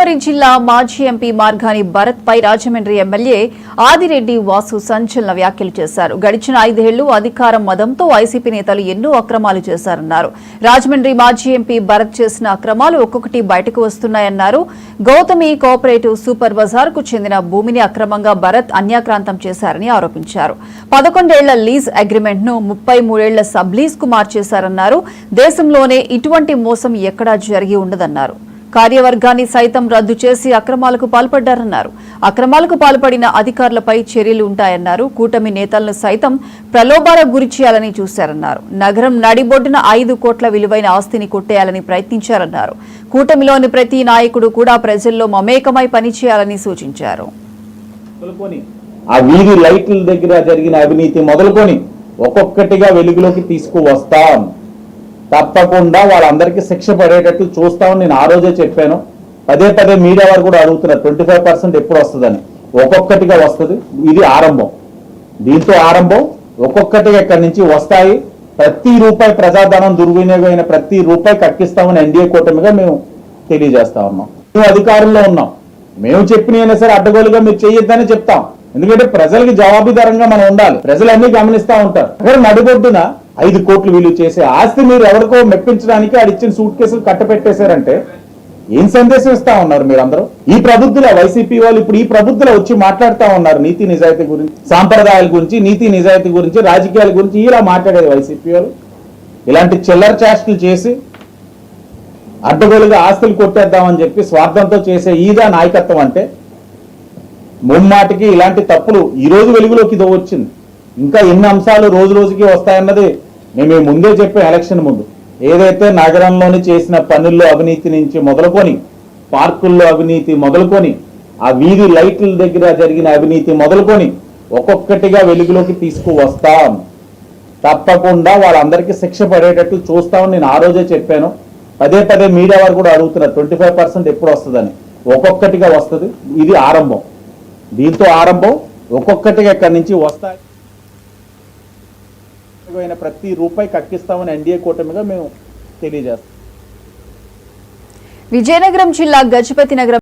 జిల్లా మాజీ ఎంపీ మార్గాని భరత్ పై రాజమండ్రి ఎమ్మెల్యే ఆదిరెడ్డి వాసు సంచలన వ్యాఖ్యలు చేశారు. గడిచిన 5 ఏళ్లు అధికారం మదంతో వైసీపీ నేతలు ఎన్నో అక్రమాలు చేశారన్నారు. రాజమండ్రి మాజీ ఎంపీ భరత్ చేసిన అక్రమాలు ఒక్కొక్కటి బయటకు వస్తున్నాయన్నారు. గౌతమి కోఆపరేటివ్ సూపర్ బజార్ కు చెందిన భూమిని అక్రమంగా భరత్ అన్యాక్రాంతం చేశారని ఆరోపించారు. 11 ఏళ్ల లీజ్ అగ్రిమెంట్ ను 33 ఏళ్ల సబ్ లీజ్ కు మార్చేశారన్నారు. దేశంలోనే ఇటువంటి మోసం ఎక్కడా జరిగి ఉండదన్నారు. కార్యవర్గాన్ని సైతం రద్దు చేసి అక్రమాలకు పాల్పడ్డారన్నారు. అక్రమాలకు పాల్పడిన అధికారులపై చర్యలు ఉంటాయన్నారు. కూటమి నేతలను సైతం ప్రలోభాలకు గురి చేయాలని చూశారన్నారు. నగరం నడిబొడ్డున 5 కోట్ల విలువైన ఆస్తిని కొట్టేయాలని ప్రయత్నించారన్నారు. కూటమిలోని ప్రతి నాయకుడు కూడా ప్రజల్లో మమేకమై పనిచేయాలని సూచించారు. ఆ వీధి లైట్ల దగ్గర జరిగిన అవినీతి మొదలుకొని ఒక్కొక్కటిగా వెలుగులోకి తీసుకువస్తాం. తప్పకుండా వాళ్ళందరికీ శిక్ష పడేటట్టు చూస్తామని నేను ఆ రోజే చెప్పాను. పదే మీడియా వారు కూడా అడుగుతున్నారు 25% ఎప్పుడు వస్తుందని. ఒక్కొక్కటిగా వస్తుంది. ఇది ఆరంభం. దీంతో ఆరంభం ఒక్కొక్కటిగా ఇక్కడి నుంచి వస్తాయి. ప్రతి రూపాయి ప్రజాధనం దుర్వినియోగమైన ప్రతి రూపాయి కక్కిస్తామని ఎన్డీఏ కూటమిగా మేము తెలియజేస్తా ఉన్నాం. మేము అధికారంలో ఉన్నాం. మేము చెప్పినైనా సరే అడ్డగోలుగా మీరు చేయొద్దని చెప్తాం. ఎందుకంటే ప్రజలకి జవాబుదారంగా మనం ఉండాలి. ప్రజలు అన్ని గమనిస్తా ఉంటారు. అక్కడ నడిబొడ్డున 5 కోట్లు విలువ చేసే ఆస్తి మీరు ఎవరికో మెప్పించడానికి ఆడిచ్చిన సూట్ కేసులు కట్టపెట్టేశారంటే ఏం సందేశం ఇస్తా ఉన్నారు మీరందరూ? ఈ ప్రబుద్ధుల వైసీపీ వాళ్ళు ఇప్పుడు ఈ ప్రబుద్ధుల వచ్చి మాట్లాడుతూ ఉన్నారు నీతి నిజాయితీ గురించి, సాంప్రదాయాల గురించి, నీతి నిజాయితీ గురించి, రాజకీయాల గురించి ఇలా మాట్లాడేది వైసీపీ వాళ్ళు. ఇలాంటి చిల్లర చేష్టలు చేసి అడ్డగోలుగా ఆస్తులు కొట్టేద్దామని చెప్పి స్వార్థంతో చేసే ఈదా నాయకత్వం అంటే ముమ్మాటికి ఇలాంటి తప్పులు ఈ రోజు వెలుగులోకి ఇదో వచ్చింది. ఇంకా ఎన్ని అంశాలు రోజు రోజుకి వస్తాయన్నది మేము ముందే చెప్పే ఎలక్షన్ ముందు. ఏదైతే నగరంలోని చేసిన పనుల్లో అవినీతి నుంచి మొదలుకొని, పార్కుల్లో అవినీతి మొదలుకొని, ఆ వీధి లైట్ల దగ్గర జరిగిన అవినీతి మొదలుకొని ఒక్కొక్కటిగా వెలుగులోకి తీసుకువస్తాం. తప్పకుండా వాళ్ళందరికీ శిక్ష పడేటట్టు చూస్తామని నేను ఆ రోజే చెప్పాను. పదే మీడియా వారు కూడా అడుగుతున్నారు 25% ఎప్పుడు వస్తుందని. ఒక్కొక్కటిగా వస్తుంది. ఇది ఆరంభం. దీంతో ఆరంభం ఒక్కొక్కటిగా ఇక్కడి నుంచి వస్తాయి. ప్రతి రూపాయి కక్కిస్తామని ఎన్డీఏ కూటమిగా మేము తెలియజేస్తాం. విజయనగరం జిల్లా గజపతి నగరం